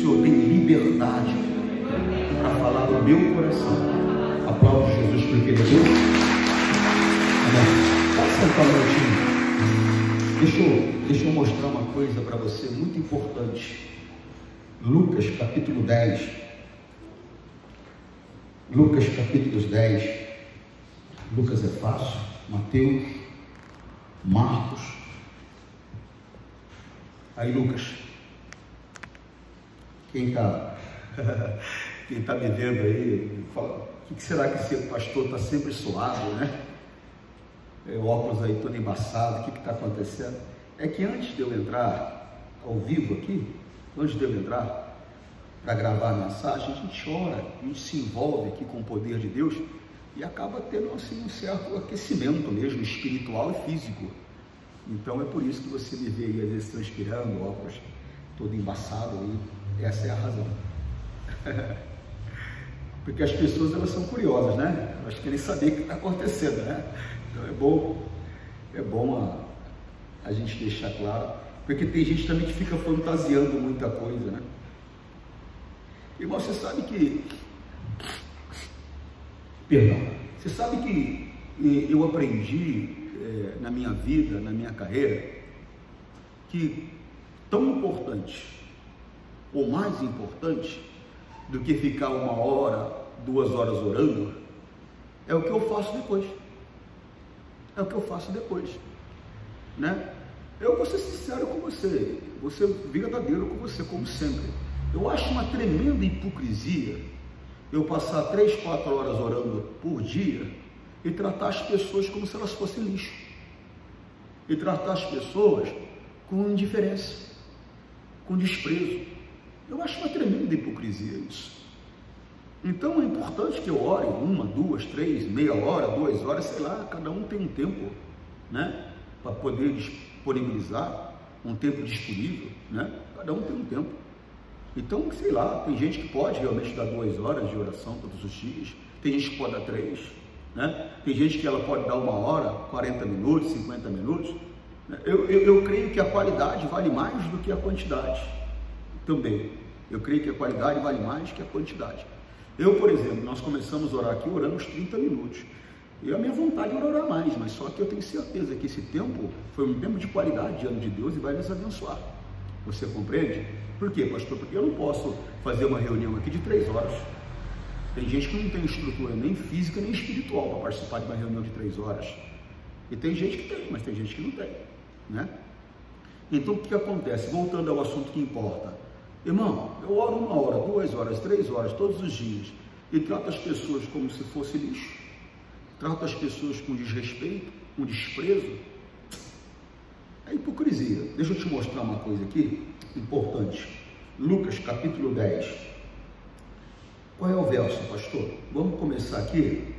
Senhor tem liberdade para falar no meu coração. Aplaude Jesus porque Ele é Deus. Amém. Pode sentar um minutinho. Deixa eu mostrar uma coisa para você muito importante. Lucas capítulo 10. Lucas capítulo 10. Lucas é fácil. Mateus, Marcos. Aí Lucas. Quem está me vendo aí, fala, o que será que esse pastor está sempre suado, né? O óculos aí todo embaçado, o que está acontecendo? É que antes de eu entrar ao vivo aqui, antes de eu entrar para gravar a mensagem, a gente ora, a gente se envolve aqui com o poder de Deus e acaba tendo assim um certo aquecimento mesmo, espiritual e físico. Então é por isso que você me vê aí às vezes transpirando, óculos todo embaçado aí. Essa é a razão. Porque as pessoas, elas são curiosas, né? Elas querem saber o que está acontecendo, né? Então é bom a gente deixar claro, porque tem gente também que fica fantasiando muita coisa, né? Irmão, você sabe que eu aprendi na minha vida, na minha carreira, que tão importante ou mais importante do que ficar 1 hora, 2 horas orando, é o que eu faço depois. É o que eu faço depois, né? Eu vou ser sincero com você, vou ser verdadeiro com você, como sempre. Eu acho uma tremenda hipocrisia eu passar 3, 4 horas orando por dia e tratar as pessoas como se elas fossem lixo. E tratar as pessoas com indiferença, com desprezo. Eu acho uma tremenda hipocrisia isso. Então é importante que eu ore 1, 2, 3, meia hora, 2 horas, sei lá, cada um tem um tempo, né? Para poder disponibilizar um tempo disponível, né? Cada um tem um tempo. Então, sei lá, tem gente que pode realmente dar 2 horas de oração todos os dias, tem gente que pode dar 3, né? Tem gente que ela pode dar 1 hora, 40 minutos, 50 minutos. Eu creio que a qualidade vale mais do que a quantidade. Também, eu creio que a qualidade vale mais que a quantidade. Eu, por exemplo, nós começamos a orar aqui, oramos 30 minutos. E a minha vontade era orar mais, mas só que eu tenho certeza que esse tempo foi um tempo de qualidade diante de Deus e vai nos abençoar. Você compreende? Por quê, pastor? Porque eu não posso fazer uma reunião aqui de 3 horas. Tem gente que não tem estrutura nem física nem espiritual para participar de uma reunião de 3 horas. E tem gente que tem, mas tem gente que não tem, né? Então o que acontece? Voltando ao assunto que importa. Irmão, eu oro 1 hora, 2 horas, 3 horas, todos os dias, e trato as pessoas como se fosse lixo, trato as pessoas com desrespeito, com desprezo. É hipocrisia. Deixa eu te mostrar uma coisa aqui, importante. Lucas capítulo 10. Qual é o verso, pastor? Vamos começar aqui,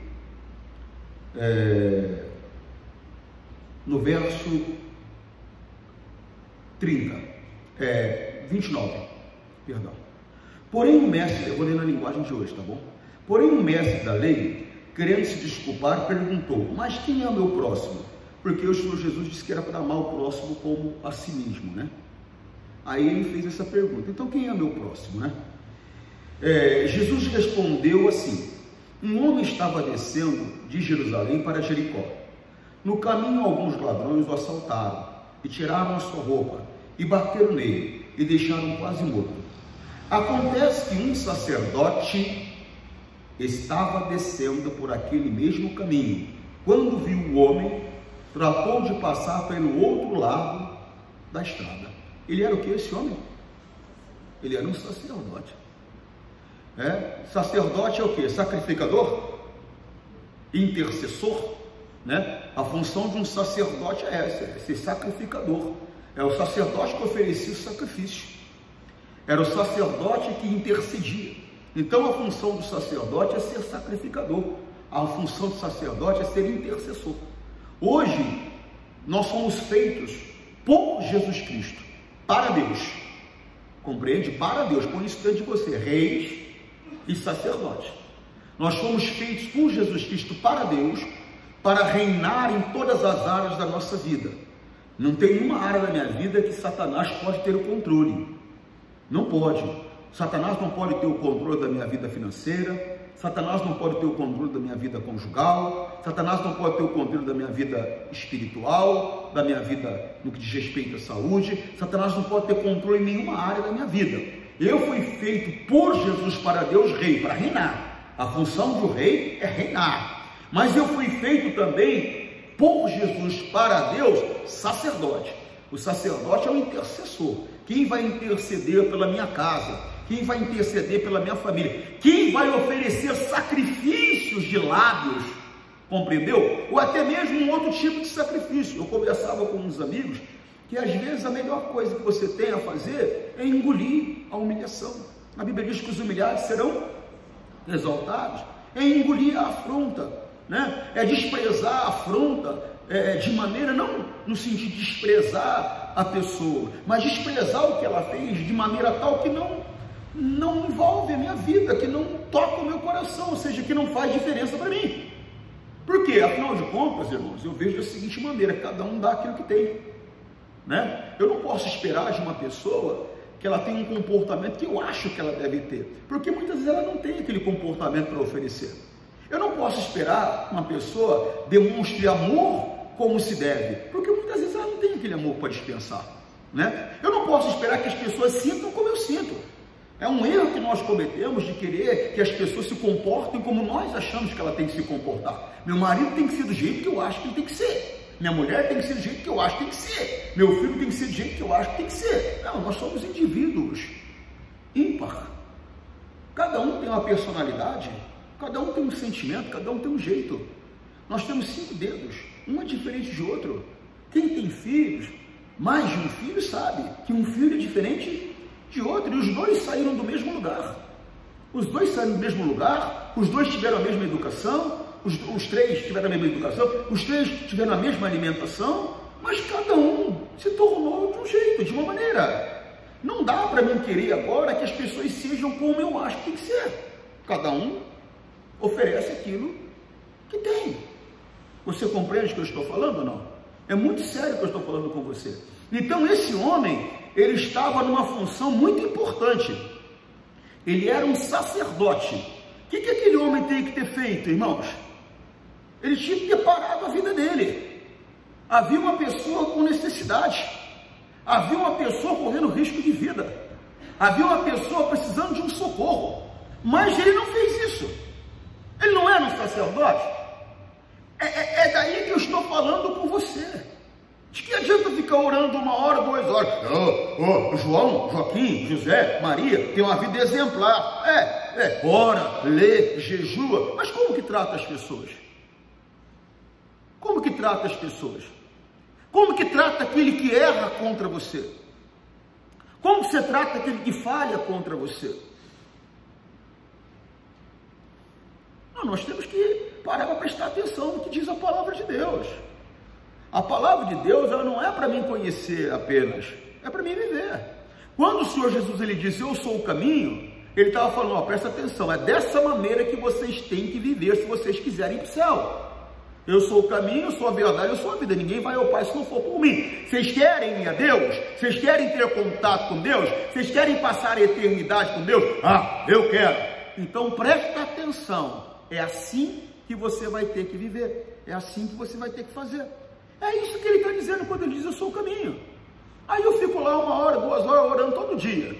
no verso 29. Perdão. Porém o mestre, eu vou ler na linguagem de hoje, tá bom? Porém o mestre da lei, querendo se desculpar, perguntou, mas quem é o meu próximo? Porque o Senhor Jesus disse que era para amar o próximo como a si mesmo, né? Aí ele fez essa pergunta, então quem é o meu próximo, né? Jesus respondeu assim, um homem estava descendo de Jerusalém para Jericó. No caminho alguns ladrões o assaltaram e tiraram a sua roupa e bateram nele e deixaram quase morto. Acontece que um sacerdote estava descendo por aquele mesmo caminho. Quando viu o homem, tratou de passar pelo outro lado da estrada. Ele era o que, esse homem? Ele era um sacerdote. Sacerdote é o que? Sacrificador? Intercessor? Né? A função de um sacerdote é essa, é ser sacrificador. É o sacerdote que oferecia o sacrifício. Era o sacerdote que intercedia. Então a função do sacerdote é ser sacrificador. A função do sacerdote é ser intercessor. Hoje nós somos feitos por Jesus Cristo, para Deus. Compreende? Para Deus. Põe isso dentro de você, reis e sacerdotes. Nós fomos feitos por Jesus Cristo para Deus, para reinar em todas as áreas da nossa vida. Não tem uma área da minha vida que Satanás pode ter o controle. Não pode. Satanás não pode ter o controle da minha vida financeira, Satanás não pode ter o controle da minha vida conjugal, Satanás não pode ter o controle da minha vida espiritual, da minha vida no que diz respeito à saúde, Satanás não pode ter controle em nenhuma área da minha vida. Eu fui feito por Jesus para Deus rei, para reinar. A função do rei é reinar. Mas eu fui feito também por Jesus para Deus sacerdote. O sacerdote é o intercessor. Quem vai interceder pela minha casa? Quem vai interceder pela minha família? Quem vai oferecer sacrifícios de lábios? Compreendeu? Ou até mesmo um outro tipo de sacrifício. Eu conversava com uns amigos que às vezes a melhor coisa que você tem a fazer é engolir a humilhação. A Bíblia diz que os humilhados serão exaltados. É engolir a afronta, né? É desprezar a afronta, de maneira, não no sentido de desprezar a pessoa, mas desprezar o que ela fez de maneira tal que não envolve a minha vida, que não toca o meu coração, ou seja, que não faz diferença para mim. Por quê? Afinal de contas, irmãos, eu vejo da seguinte maneira: cada um dá aquilo que tem, né? Eu não posso esperar de uma pessoa que ela tenha um comportamento que eu acho que ela deve ter, porque muitas vezes ela não tem aquele comportamento para oferecer. Eu não posso esperar uma pessoa demonstre amor como se deve, porque muitas vezes ela não tem aquele amor para dispensar, né? Eu não posso esperar que as pessoas sintam como eu sinto. É um erro que nós cometemos de querer que as pessoas se comportem como nós achamos que ela tem que se comportar. Meu marido tem que ser do jeito que eu acho que ele tem que ser. Minha mulher tem que ser do jeito que eu acho que tem que ser. Meu filho tem que ser do jeito que eu acho que tem que ser. Não, nós somos indivíduos ímpar. Cada um tem uma personalidade, cada um tem um sentimento, cada um tem um jeito. Nós temos 5 dedos, um é diferente de outro. Quem tem filhos, mais de um filho, sabe que um filho é diferente de outro, e os dois saíram do mesmo lugar. Os dois saíram do mesmo lugar, os dois tiveram a mesma educação, os 3 tiveram a mesma educação, os 3 tiveram a mesma alimentação, mas cada um se tornou de um jeito, de uma maneira. Não dá para mim querer agora que as pessoas sejam como eu acho que tem que ser. Cada um oferece aquilo que tem. Você compreende o que eu estou falando ou não? É muito sério o que eu estou falando com você. Então esse homem, ele estava numa função muito importante. Ele era um sacerdote. O que aquele homem tem que ter feito, irmãos? Ele tinha que ter parado a vida dele. Havia uma pessoa com necessidade. Havia uma pessoa correndo risco de vida. Havia uma pessoa precisando de um socorro. Mas ele não fez isso. Ele não era um sacerdote. É daí que eu estou falando com você. De que adianta ficar orando 1 hora, 2 horas? João, Joaquim, José, Maria tem uma vida exemplar. Ora, lê, jejua. Mas como que trata as pessoas? Como que trata as pessoas? Como que trata aquele que erra contra você? Como que você trata aquele que falha contra você? Não, nós temos que parar para prestar atenção no que diz a palavra de Deus. A palavra de Deus, ela não é para mim conhecer apenas, é para mim viver. Quando o Senhor Jesus, ele disse, eu sou o caminho, ele estava falando, ó, presta atenção, é dessa maneira que vocês têm que viver se vocês quiserem ir para o céu. Eu sou o caminho, eu sou a verdade, eu sou a vida. Ninguém vai ao Pai se não for por mim. Vocês querem ir a Deus? Vocês querem ter contato com Deus? Vocês querem passar a eternidade com Deus? Ah, eu quero. Então presta atenção. É assim que você vai ter que viver. É assim que você vai ter que fazer. É isso que ele está dizendo quando ele diz eu sou o caminho. Aí eu fico lá 1 hora, 2 horas orando todo dia.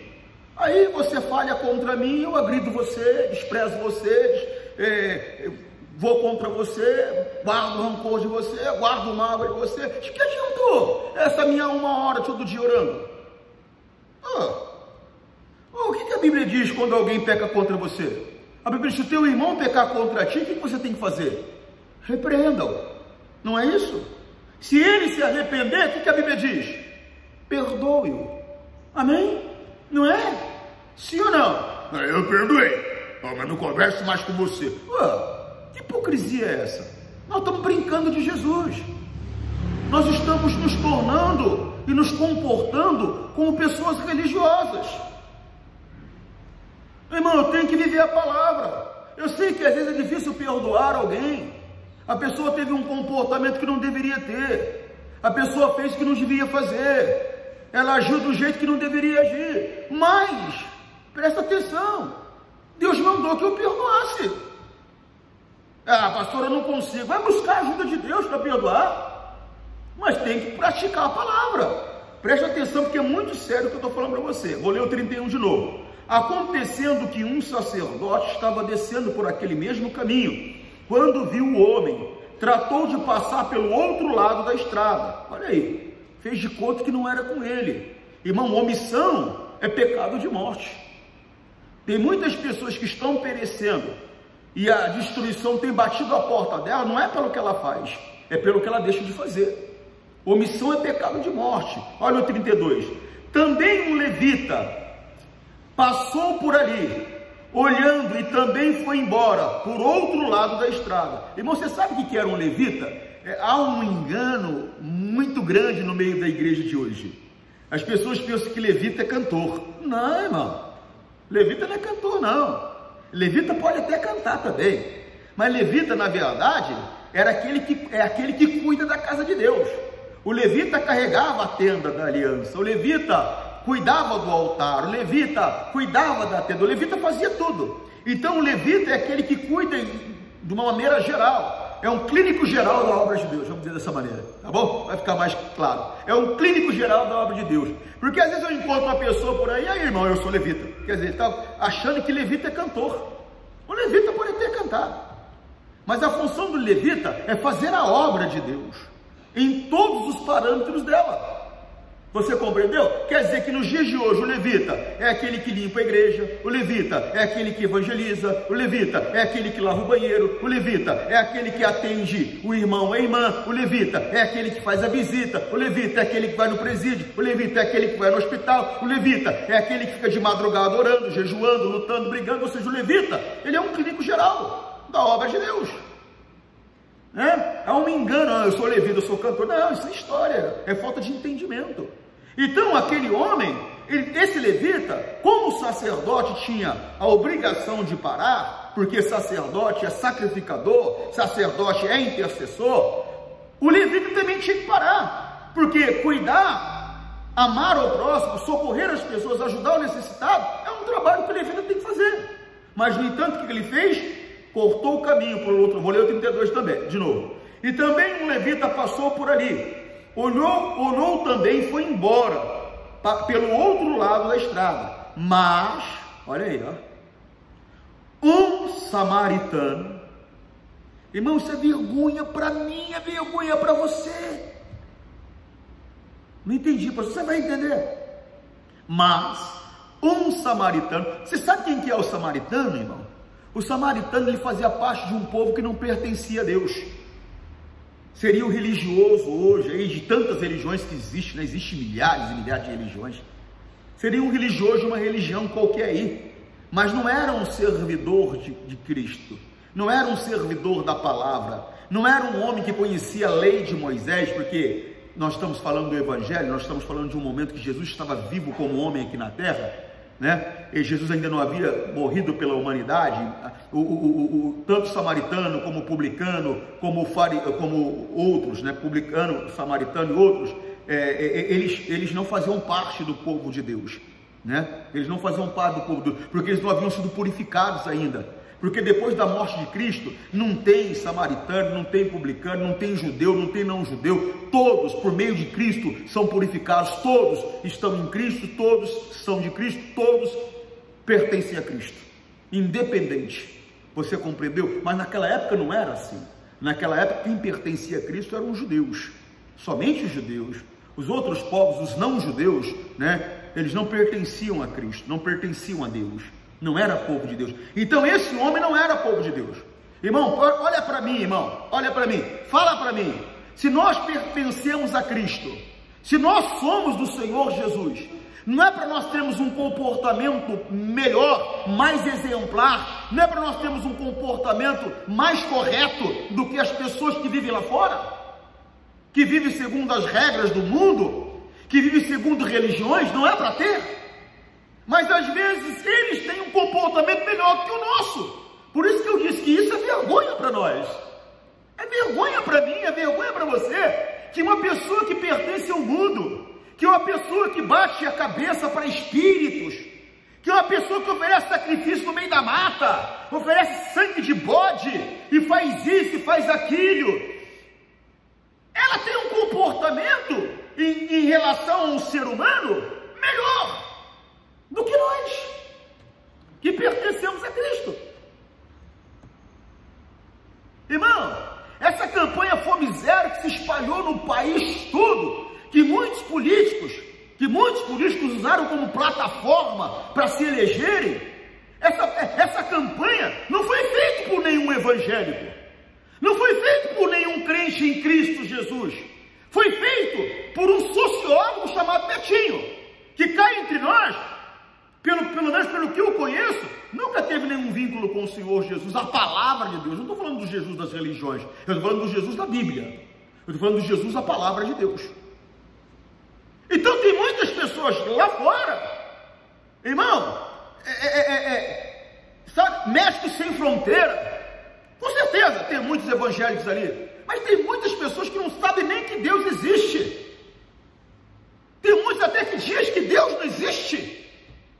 Aí você falha contra mim, eu agrido você, desprezo você, vou contra você, guardo o rancor de você, guardo o mágoa de você. De que adiantou essa minha 1 hora todo dia orando? O que a Bíblia diz quando alguém peca contra você? A Bíblia diz, se o teu irmão pecar contra ti, o que você tem que fazer? Repreenda-o. Não é isso? Se ele se arrepender, o que a Bíblia diz? Perdoe-o. Amém? Não é? Sim ou não? Eu perdoei, mas não converso mais com você. Que hipocrisia é essa? Nós estamos brincando de Jesus. Nós estamos nos tornando e nos comportando como pessoas religiosas. Irmão, eu tenho que viver a palavra. Eu sei que às vezes é difícil perdoar alguém. A pessoa teve um comportamento que não deveria ter. A pessoa fez o que não devia fazer. Ela agiu do jeito que não deveria agir. Mas, presta Presta atenção. Deus mandou que eu perdoasse. Ah, pastor, eu não consigo. Vai buscar a ajuda de Deus para perdoar. Mas tem que praticar a palavra. Presta atenção, porque é muito sério o que eu estou falando para você. Vou ler o 31 de novo. Acontecendo que um sacerdote estava descendo por aquele mesmo caminho, quando viu o homem, tratou de passar pelo outro lado da estrada. Olha aí, fez de conta que não era com ele. Irmão, omissão é pecado de morte. Tem muitas pessoas que estão perecendo e a destruição tem batido a porta dela, não é pelo que ela faz, é pelo que ela deixa de fazer. Omissão é pecado de morte. Olha o 32. Também um levita passou por ali, olhando, e também foi embora por outro lado da estrada. Irmão, você sabe o que era um levita? Há um engano muito grande no meio da igreja de hoje. As pessoas pensam que levita é cantor. Não, irmão. Levita não é cantor, não. Levita pode até cantar também. Mas levita, na verdade, é aquele que cuida da casa de Deus. O levita carregava a tenda da aliança. O levita cuidava do altar. O levita cuidava da tenda. O levita fazia tudo. Então o levita é aquele que cuida de uma maneira geral. É um clínico geral da obra de Deus, vamos dizer dessa maneira, tá bom? Vai ficar mais claro. É um clínico geral da obra de Deus. Porque às vezes eu encontro uma pessoa por aí, aí irmão, eu sou levita. Quer dizer, ele está achando que levita é cantor. O levita pode até cantar. Mas a função do levita é fazer a obra de Deus, em todos os parâmetros dela. Você compreendeu? Quer dizer que nos dias de hoje o levita é aquele que limpa a igreja, o levita é aquele que evangeliza, o levita é aquele que lava o banheiro, o levita é aquele que atende o irmão ou a irmã, o levita é aquele que faz a visita, o levita é aquele que vai no presídio, o levita é aquele que vai no hospital, o levita é aquele que fica de madrugada orando, jejuando, lutando, brigando. Ou seja, o levita, ele é um clínico geral da obra de Deus. É um engano, eu sou levita, eu sou cantor. Não, isso é história, é falta de entendimento. Então aquele homem, esse levita, como o sacerdote tinha a obrigação de parar, porque sacerdote é sacrificador, sacerdote é intercessor, o levita também tinha que parar, porque cuidar, amar ao próximo, socorrer as pessoas, ajudar o necessitado, é um trabalho que o levita tem que fazer. Mas no entanto, o que ele fez? Cortou o caminho para o outro. Vou ler o 32 também, de novo. E também um levita passou por ali, olhou também e foi embora pelo outro lado da estrada. Mas, olha aí, ó, um samaritano, irmão, isso é vergonha para mim, é vergonha para você. Não entendi, pastor, você vai entender. Mas um samaritano, você sabe quem que é o samaritano, irmão? O samaritano, ele fazia parte de um povo que não pertencia a Deus. Seria o religioso hoje, aí de tantas religiões que existem, né? Existem milhares e milhares de religiões. Seria um religioso de uma religião qualquer aí, mas não era um servidor de Cristo, não era um servidor da palavra, não era um homem que conhecia a lei de Moisés, porque nós estamos falando do Evangelho, nós estamos falando de um momento que Jesus estava vivo como homem aqui na terra, né? E Jesus ainda não havia morrido pela humanidade. Tanto samaritano como publicano, como outros, né? Publicano, samaritano e outros, eles não faziam parte do povo de Deus, né? Eles não faziam parte do povo de Deus, porque eles não haviam sido purificados ainda. Porque depois da morte de Cristo, não tem samaritano, não tem publicano, não tem judeu, não tem não judeu, todos, por meio de Cristo, são purificados, todos estão em Cristo, todos são de Cristo, todos pertencem a Cristo, independente. Você compreendeu? Mas naquela época não era assim. Naquela época quem pertencia a Cristo eram os judeus, somente os judeus. Os outros povos, os não judeus, né? Eles não pertenciam a Cristo, não pertenciam a Deus. Não era povo de Deus. Então esse homem não era povo de Deus. Irmão, olha para mim, irmão, olha para mim, fala para mim. Se nós pertencemos a Cristo, se nós somos do Senhor Jesus, não é para nós termos um comportamento melhor, mais exemplar, não é para nós termos um comportamento mais correto do que as pessoas que vivem lá fora, que vivem segundo as regras do mundo, que vivem segundo religiões. Não é para ter. Mas às vezes eles têm um comportamento melhor que o nosso. Por isso que eu disse que isso é vergonha para nós. É vergonha para mim, é vergonha para você, que uma pessoa que pertence ao mundo, que uma pessoa que bate a cabeça para espíritos, que uma pessoa que que oferece sacrifício no meio da mata, oferece sangue de bode, e faz isso e faz aquilo. Ela tem um comportamento em relação a um ser humano melhor do que nós, que pertencemos a Cristo. Irmão, essa campanha Fome Zero que se espalhou no país todo, que muitos políticos usaram como plataforma para se elegerem, essa campanha não foi feita por nenhum evangélico, não foi feita por nenhum crente em Cristo Jesus, foi feito por um sociólogo chamado Betinho, que cá entre nós, pelo menos pelo que eu conheço, nunca teve nenhum vínculo com o Senhor Jesus, a palavra de Deus. Não estou falando do Jesus das religiões, eu estou falando do Jesus da Bíblia, eu estou falando do Jesus da palavra de Deus. Então tem muitas pessoas lá fora, irmão, sabe, Médicos Sem Fronteira, com certeza tem muitos evangélicos ali, mas tem muitas pessoas que não sabem nem que Deus existe, tem muitos até que dizem que Deus não existe,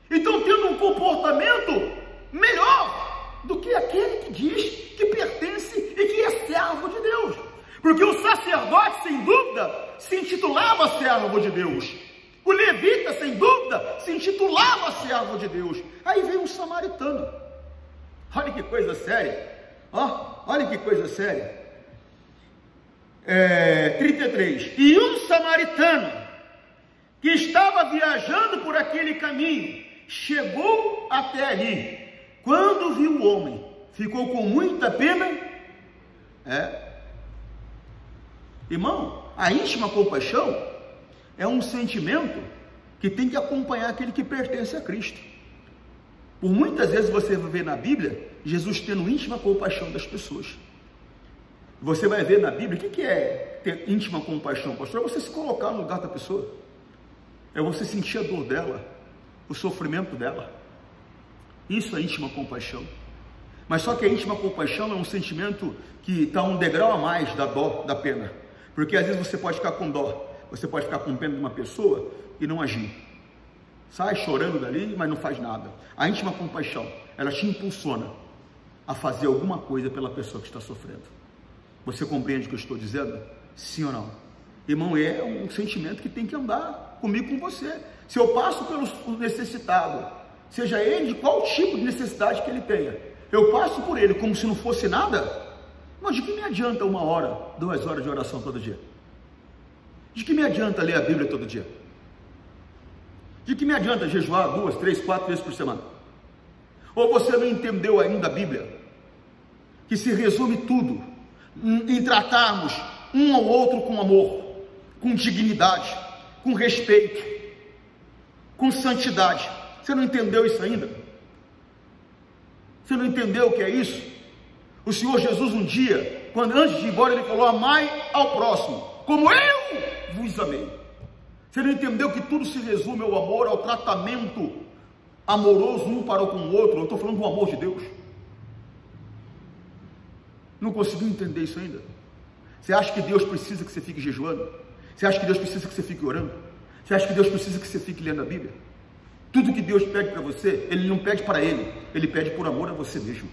e estão tendo um comportamento melhor do que aquele que diz que pertence e que é servo de Deus, porque o sacerdote, sem dúvida, se intitulava servo de Deus, o levita, sem dúvida, se intitulava servo de Deus. Aí veio um samaritano, olha que coisa séria, olha que coisa séria. 33, e um samaritano que estava viajando por aquele caminho, chegou até ali, quando viu o homem, ficou com muita pena. Irmão, a íntima compaixão é um sentimento que tem que acompanhar aquele que pertence a Cristo. Por muitas vezes você vai ver na Bíblia Jesus tendo íntima compaixão das pessoas. Você vai ver na Bíblia, o que é ter íntima compaixão, pastor? É você se colocar no lugar da pessoa, é você sentir a dor dela, o sofrimento dela. Isso é íntima compaixão. Mas só que a íntima compaixão é um sentimento que está um degrau a mais da dó, da pena, porque às vezes você pode ficar com dó, você pode ficar com pena de uma pessoa e não agir, sai chorando dali, mas não faz nada. A íntima compaixão, ela te impulsiona a fazer alguma coisa pela pessoa que está sofrendo. Você compreende o que eu estou dizendo? Sim ou não? Irmão, é um sentimento que tem que andar comigo, com você. Se eu passo pelo necessitado, seja ele de qual tipo de necessidade que ele tenha, eu passo por ele como se não fosse nada, mas de que me adianta 1 hora, 2 horas de oração todo dia? De que me adianta ler a Bíblia todo dia? De que me adianta jejuar 2, 3, 4 vezes por semana? Ou você não entendeu ainda a Bíblia, que se resume tudo em tratarmos um ao outro com amor, com dignidade, com respeito, com santidade? Você não entendeu isso ainda? Você não entendeu o que é isso? O Senhor Jesus um dia, antes de ir embora, ele falou: amai ao próximo como eu vos amei. Você não entendeu que tudo se resume ao amor, ao tratamento amoroso um para com o outro? Eu estou falando do amor de Deus. Não conseguiu entender isso ainda? Você acha que Deus precisa que você fique jejuando? Você acha que Deus precisa que você fique orando? Você acha que Deus precisa que você fique lendo a Bíblia? Tudo que Deus pede para você, Ele não pede para Ele, Ele pede por amor a você mesmo.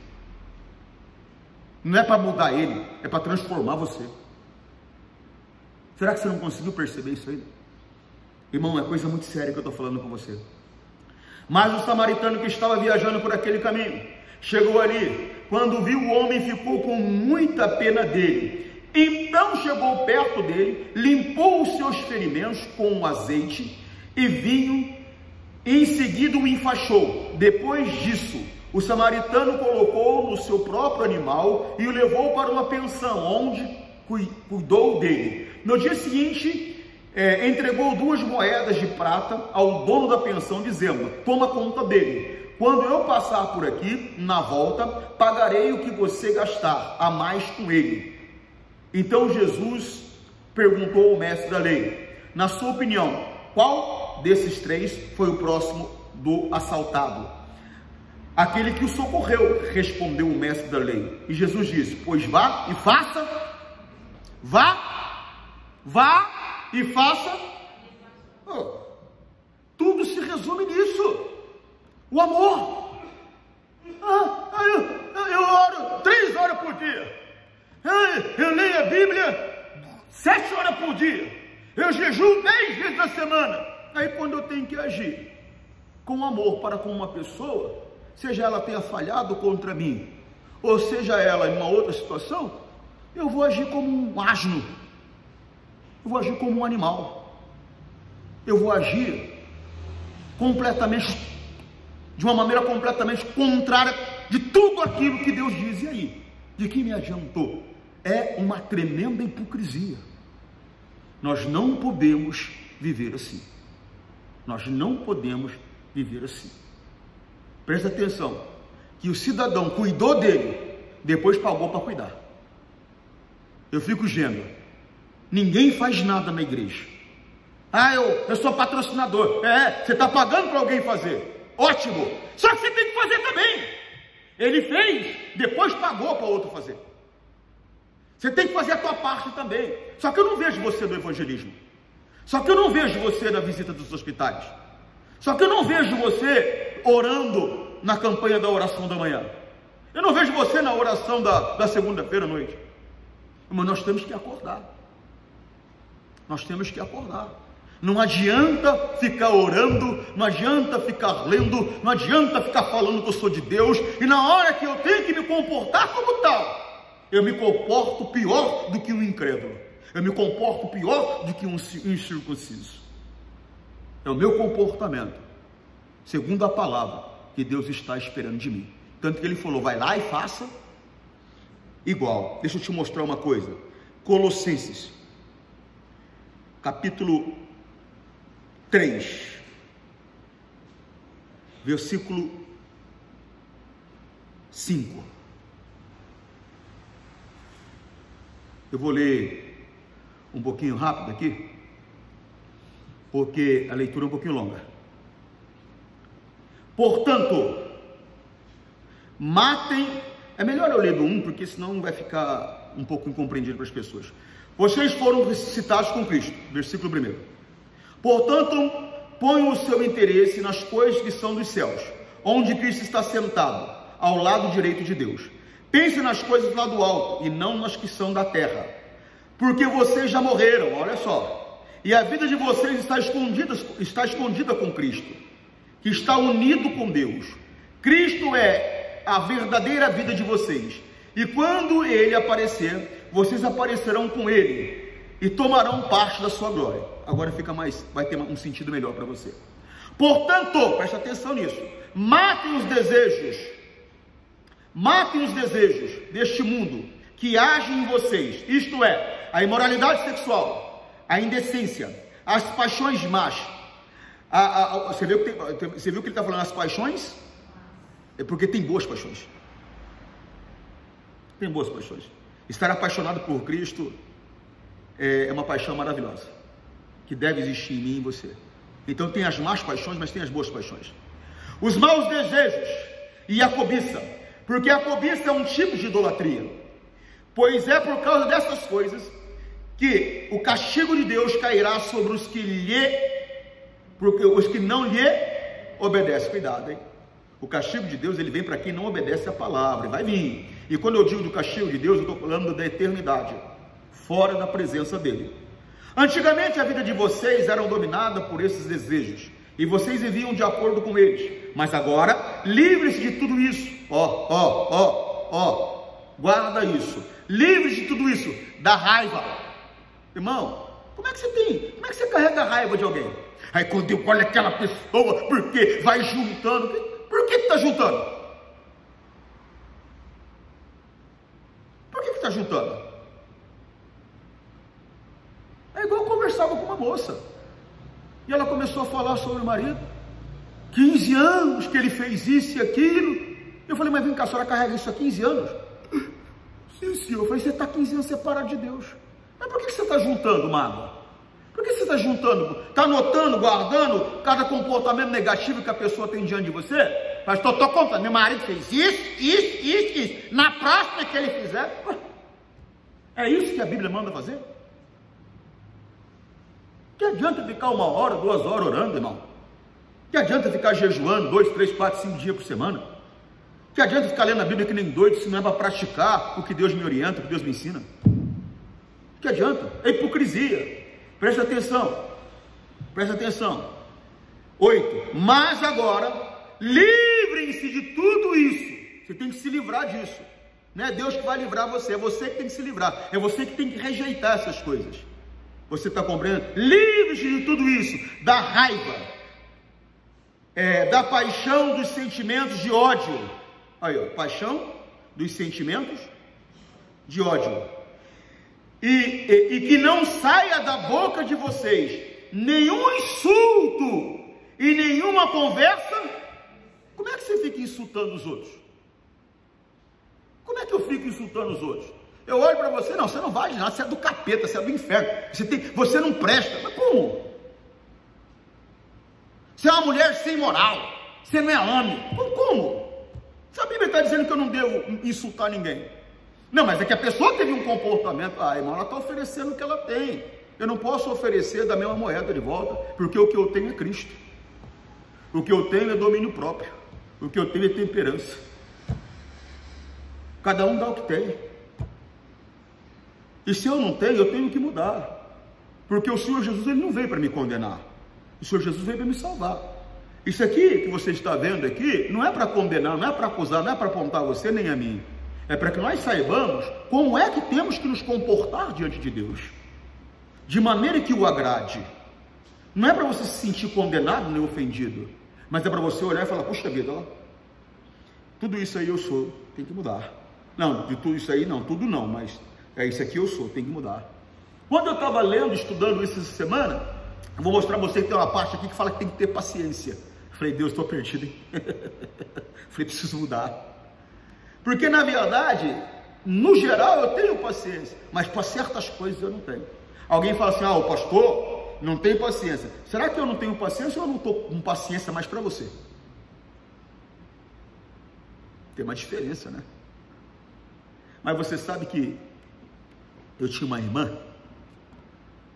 Não é para mudar Ele, é para transformar você. Será que você não conseguiu perceber isso ainda? Irmão, é coisa muito séria que eu estou falando com você. Mas o samaritano que estava viajando por aquele caminho, chegou ali, quando viu o homem, ficou com muita pena dele. Então chegou perto dele, limpou os seus ferimentos com azeite e vinho, e em seguida o enfaixou. Depois disso, o samaritano colocou no seu próprio animal e o levou para uma pensão, onde cuidou dele. No dia seguinte, entregou 2 moedas de prata ao dono da pensão, dizendo: toma conta dele. Quando eu passar por aqui, na volta, pagarei o que você gastar a mais com ele. Então Jesus perguntou ao mestre da lei: na sua opinião, qual desses 3 foi o próximo do assaltado? Aquele que o socorreu, respondeu o mestre da lei. E Jesus disse: pois vá e faça, vá e faça. Tudo se resume nisso, o amor. dia. Eu leio a Bíblia 7 horas por dia. Eu jejuo 10 vezes na semana. Aí quando eu tenho que agir com amor para com uma pessoa, seja ela tenha falhado contra mim, ou seja ela em uma outra situação, eu vou agir como um asno, eu vou agir como um animal, eu vou agir completamente, de uma maneira completamente contrária de tudo aquilo que Deus diz. E aí, de que me adiantou? É uma tremenda hipocrisia. Nós não podemos viver assim. Nós não podemos viver assim. Presta atenção, que o cidadão cuidou dele, depois pagou para cuidar. Eu fico gênio. Ninguém faz nada na igreja. Eu sou patrocinador. Você está pagando para alguém fazer. Ótimo. Só que você tem que fazer também. Ele fez, depois pagou para outro fazer. Você tem que fazer a tua parte também. Só que eu não vejo você no evangelismo. Só que eu não vejo você na visita dos hospitais. Só que eu não vejo você orando na campanha da oração da manhã. Eu não vejo você na oração da segunda-feira à noite. Mas nós temos que acordar. Nós temos que acordar. Não adianta ficar orando, não adianta ficar lendo, não adianta ficar falando que eu sou de Deus, e na hora que eu tenho que me comportar como tal, eu me comporto pior do que um incrédulo, eu me comporto pior do que um incircunciso. É o meu comportamento, segundo a palavra que Deus está esperando de mim. Tanto que ele falou, vai lá e faça igual. Deixa eu te mostrar uma coisa. Colossenses, capítulo 3, versículo 5. Eu vou ler um pouquinho rápido aqui, porque a leitura é um pouquinho longa. Portanto, matem, é melhor eu ler do 1, porque senão vai ficar um pouco incompreendido para as pessoas. Vocês foram ressuscitados com Cristo, versículo 1. Portanto, ponham o seu interesse nas coisas que são dos céus, onde Cristo está sentado, ao lado direito de Deus. Pense nas coisas lá do alto, e não nas que são da terra, porque vocês já morreram, olha só, e a vida de vocês está escondida com Cristo, que está unido com Deus. Cristo é a verdadeira vida de vocês, e quando Ele aparecer, vocês aparecerão com Ele, e tomarão parte da sua glória. Agora vai ter um sentido melhor para você. Portanto, preste atenção nisso, matem os desejos deste mundo que agem em vocês, isto é, a imoralidade sexual, a indecência, as paixões más. Você viu que ele está falando as paixões? É porque tem boas paixões. Tem boas paixões. Estar apaixonado por Cristo é uma paixão maravilhosa, que deve existir em mim e em você. Então tem as más paixões, mas tem as boas paixões. Os maus desejos e a cobiça, porque a cobiça é um tipo de idolatria, pois é por causa dessas coisas que o castigo de Deus cairá sobre os que não lhe obedecem. Cuidado, hein? O castigo de Deus, ele vem para quem não obedece a palavra, vai vir. E quando eu digo do castigo de Deus, eu estou falando da eternidade, fora da presença dele. Antigamente a vida de vocês era dominada por esses desejos, e vocês viviam de acordo com eles, mas agora, livres de tudo isso, guarda isso, livres de tudo isso, da raiva. Irmão, como é que você carrega a raiva de alguém? Aí quando eu olho aquela pessoa, porque vai juntando, por que está juntando? Por que está juntando? É igual eu conversava com uma moça, e ela começou a falar sobre o marido, 15 anos que ele fez isso e aquilo. Eu falei, mas vem cá, a senhora carrega isso há 15 anos? Sim, senhor. Eu falei, você está 15 anos separado de Deus. Mas por que você está juntando mágoa? Por que você está juntando? Está anotando, guardando cada comportamento negativo que a pessoa tem diante de você? Mas estou contando, meu marido fez isso. Na próxima que ele fizer, é isso que a Bíblia manda fazer? Que adianta ficar 1 hora, 2 horas orando, irmão? Que adianta ficar jejuando 2, 3, 4, 5 dias por semana? Que adianta ficar lendo a Bíblia que nem doido se não é para praticar o que Deus me orienta, o que Deus me ensina? Que adianta? É hipocrisia. Presta atenção. Presta atenção. 8. Mas agora, livrem-se de tudo isso. Você tem que se livrar disso. Não é Deus que vai livrar você, é você que tem que se livrar. É você que tem que rejeitar essas coisas. Você está compreendendo? Livre-se de tudo isso. Da raiva. Da paixão, dos sentimentos de ódio. Aí, ó, paixão dos sentimentos de ódio. E que não saia da boca de vocês nenhum insulto e nenhuma conversa. Como é que você fica insultando os outros? Como é que eu fico insultando os outros? Eu olho para você, não, você não vale nada, você é do capeta, você é do inferno, você não presta. Mas como? Você é uma mulher sem moral, você não é homem. Como? Se a Bíblia está dizendo que eu não devo insultar ninguém. Não, mas é que a pessoa teve um comportamento. Irmão, ela está oferecendo o que ela tem. Eu não posso oferecer da mesma moeda de volta, porque o que eu tenho é Cristo. O que eu tenho é domínio próprio. O que eu tenho é temperança. Cada um dá o que tem. E se eu não tenho, eu tenho que mudar. Porque o Senhor Jesus, ele não veio para me condenar. O Senhor Jesus veio para me salvar. Isso aqui que você está vendo aqui, não é para condenar, não é para acusar, não é para apontar você nem a mim. É para que nós saibamos como é que temos que nos comportar diante de Deus. De maneira que o agrade. Não é para você se sentir condenado nem ofendido. Mas é para você olhar e falar, puxa vida, ó, tudo isso aí eu sou, tem que mudar. Não, de tudo isso aí não, tudo não, mas é isso aqui eu sou, tem que mudar. Quando eu estava lendo, estudando isso essa semana, eu vou mostrar para você que tem uma parte aqui que fala que tem que ter paciência. Eu falei, Deus, estou perdido, hein? Falei, preciso mudar. Porque na verdade, no geral eu tenho paciência, mas para certas coisas eu não tenho. Alguém fala assim, o pastor não tem paciência. Será que eu não tenho paciência ou eu não estou com paciência mais para você? Tem uma diferença, né? Mas você sabe que eu tinha uma irmã,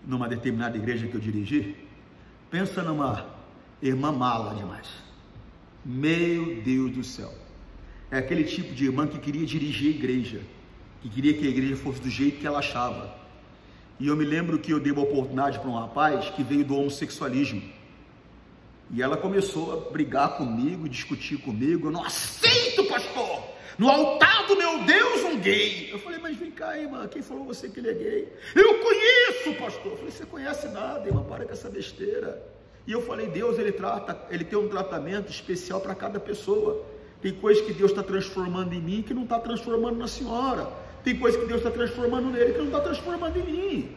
numa determinada igreja que eu dirigi. Pensa numa irmã mala demais. Meu Deus do céu. É aquele tipo de irmã que queria dirigir a igreja, que queria que a igreja fosse do jeito que ela achava. E eu me lembro que eu dei uma oportunidade para um rapaz que veio do homossexualismo. E ela começou a brigar comigo, discutir comigo. Eu não aceito, pastor! No altar do meu Deus, um gay. Eu falei, mas vem cá, irmã, quem falou você que ele é gay? Eu conheço, pastor. Eu falei, você conhece nada, irmã, para com essa besteira. E eu falei, Deus, ele tem um tratamento especial para cada pessoa. Tem coisas que Deus está transformando em mim que não está transformando na senhora. Tem coisas que Deus está transformando nele que não está transformando em mim.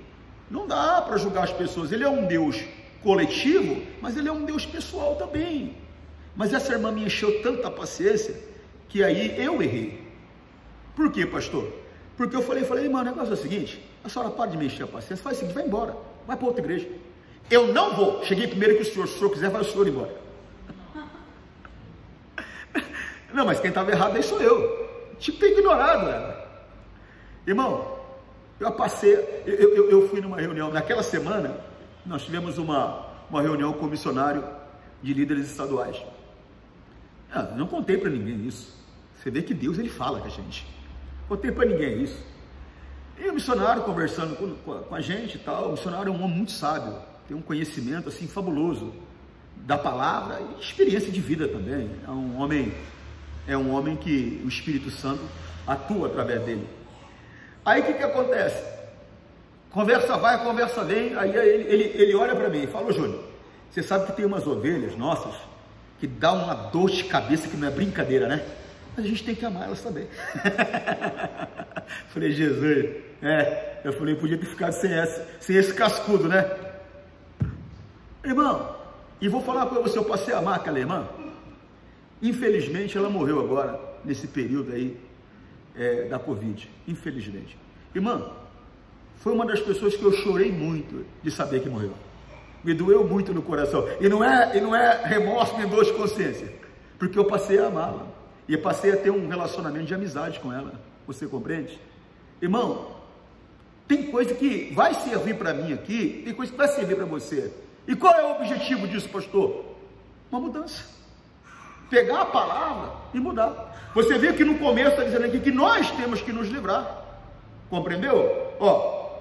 Não dá para julgar as pessoas. Ele é um Deus coletivo, mas ele é um Deus pessoal também. Mas essa irmã me encheu tanta paciência que aí eu errei. Por quê, pastor? Porque eu falei, irmã, o negócio é o seguinte, a senhora para de me encher a paciência, faz o seguinte, vai embora, vai para outra igreja. Eu não vou. Cheguei primeiro que o senhor quiser, vai o senhor embora. Não, mas quem estava errado aí sou eu. Tipo, ter ignorado ela. Irmão, eu fui numa reunião, naquela semana, nós tivemos uma reunião com o missionário de líderes estaduais. Eu não contei para ninguém isso. Você vê que Deus, ele fala com a gente. Não contei para ninguém isso. E o missionário conversando com a gente e tal, o missionário é um homem muito sábio, tem um conhecimento assim fabuloso da palavra e experiência de vida também. É um homem que o Espírito Santo atua através dele. Aí o que acontece? Conversa vai, conversa vem, aí ele olha para mim e fala, Júnior, você sabe que tem umas ovelhas nossas que dá uma dor de cabeça que não é brincadeira, né? Mas a gente tem que amar elas também. Falei, Jesus, eu falei, podia ter ficado sem esse cascudo, né? Irmão, e vou falar com você, eu passei a amar aquela irmã. Infelizmente, ela morreu agora, nesse período aí da Covid, infelizmente. Irmã, foi uma das pessoas que eu chorei muito de saber que morreu. Me doeu muito no coração. E não é remorso nem dor de consciência, porque eu passei a amá-la. E eu passei a ter um relacionamento de amizade com ela. Você compreende? Irmão, tem coisa que vai servir para mim aqui, tem coisa que vai servir para você. E qual é o objetivo disso, pastor? Uma mudança. pegar a palavra e mudar. Você vê que no começo está dizendo aqui que nós temos que nos livrar. Compreendeu?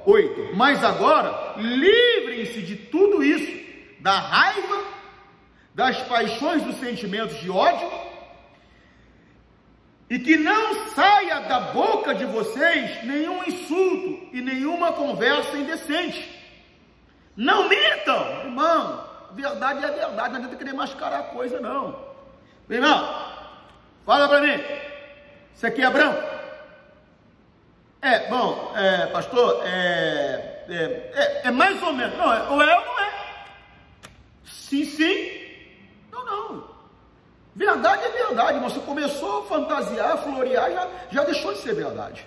8. Mas agora, livrem-se de tudo isso, da raiva, das paixões, dos sentimentos de ódio, e que não saia da boca de vocês nenhum insulto e nenhuma conversa indecente. Não mintam, irmão. Verdade é verdade, não adianta querer mascarar a coisa, não. Irmão, fala para mim, isso aqui é branco? Pastor, é mais ou menos. Não, ou é ou não é? Sim, sim. Não. Verdade é verdade. Você começou a fantasiar, a florear, já deixou de ser verdade.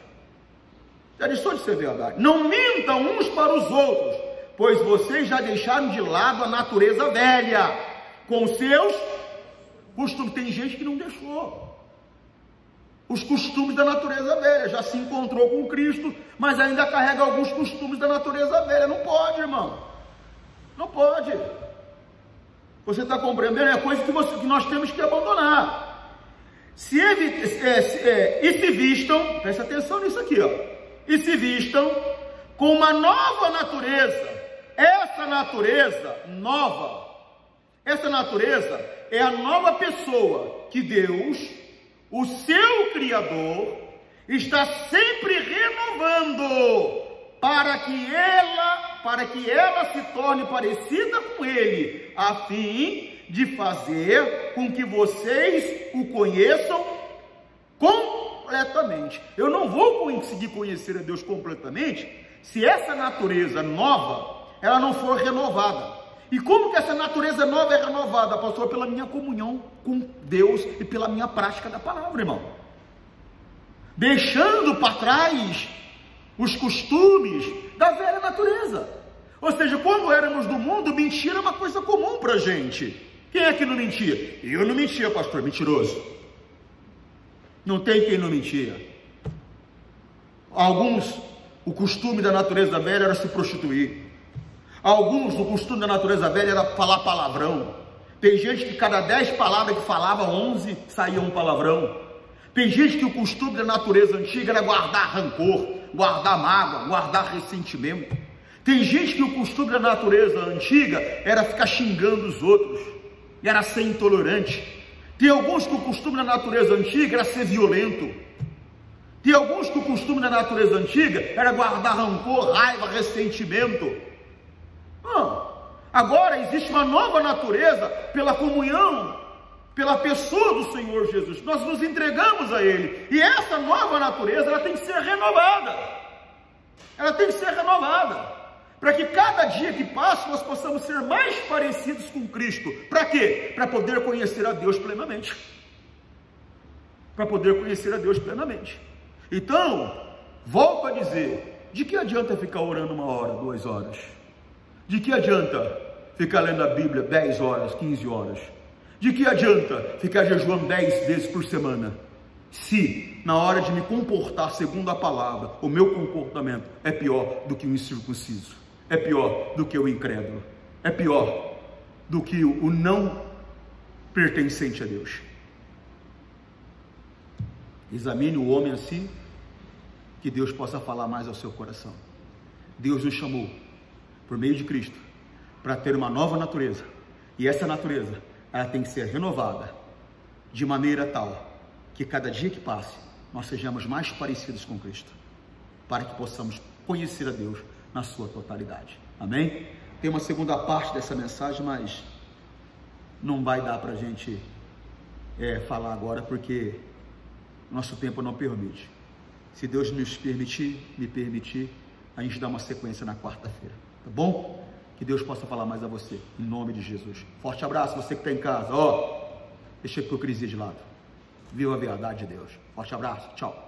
Já deixou de ser verdade. Não mintam uns para os outros, pois vocês já deixaram de lado a natureza velha, com seus costumes. Tem gente que não deixou os costumes da natureza velha, já se encontrou com Cristo, mas ainda carrega alguns costumes da natureza velha. Não pode, irmão. Não pode. Você está compreendendo? É coisa que nós temos que abandonar. E se vistam, presta atenção nisso aqui, e se vistam com uma nova natureza. Essa natureza nova, é a nova pessoa que Deus, o seu Criador, está sempre renovando para que ela se torne parecida com Ele, a fim de fazer com que vocês o conheçam completamente. Eu não vou conseguir conhecer a Deus completamente se essa natureza nova, ela não for renovada. E como que essa natureza nova é renovada, pastor? Pela minha comunhão com Deus e pela minha prática da palavra, irmão. Deixando para trás os costumes da velha natureza. Ou seja, quando éramos do mundo, mentira é uma coisa comum para a gente. Quem é que não mentia? Eu não mentia, pastor, mentiroso. Não tem quem não mentia. Alguns, o costume da natureza velha era se prostituir. Alguns, o costume da natureza velha era falar palavrão. Tem gente que cada 10 palavras que falava, 11 saía um palavrão. Tem gente que o costume da natureza antiga era guardar rancor, guardar mágoa, guardar ressentimento. Tem gente que o costume da natureza antiga era ficar xingando os outros, era ser intolerante. Tem alguns que o costume da natureza antiga era ser violento. Tem alguns que o costume da natureza antiga era guardar rancor, raiva, ressentimento. Agora existe uma nova natureza pela comunhão, pela pessoa do Senhor Jesus. Nós nos entregamos a Ele, e essa nova natureza, ela tem que ser renovada. Ela tem que ser renovada, para que cada dia que passa nós possamos ser mais parecidos com Cristo. Para quê? Para poder conhecer a Deus plenamente. Para poder conhecer a Deus plenamente. Então, volto a dizer, de que adianta ficar orando 1 hora, 2 horas? De que adianta ficar lendo a Bíblia 10 horas, 15 horas? De que adianta ficar jejuando 10 vezes por semana? Se, na hora de me comportar segundo a palavra, o meu comportamento é pior do que o incircunciso, é pior do que o incrédulo, é pior do que o não pertencente a Deus. Examine o homem assim, que Deus possa falar mais ao seu coração. Deus nos chamou, por meio de Cristo, para ter uma nova natureza, e essa natureza, ela tem que ser renovada, de maneira tal, que cada dia que passe, nós sejamos mais parecidos com Cristo, para que possamos conhecer a Deus na sua totalidade, amém? Tem uma segunda parte dessa mensagem, mas não vai dar para a gente falar agora, porque nosso tempo não permite. Se Deus me permitir, a gente dá uma sequência na quarta-feira, tá bom? Que Deus possa falar mais a você, em nome de Jesus. Forte abraço, você que está em casa, deixa a hipocrisia de lado, viva a verdade de Deus. Forte abraço, tchau.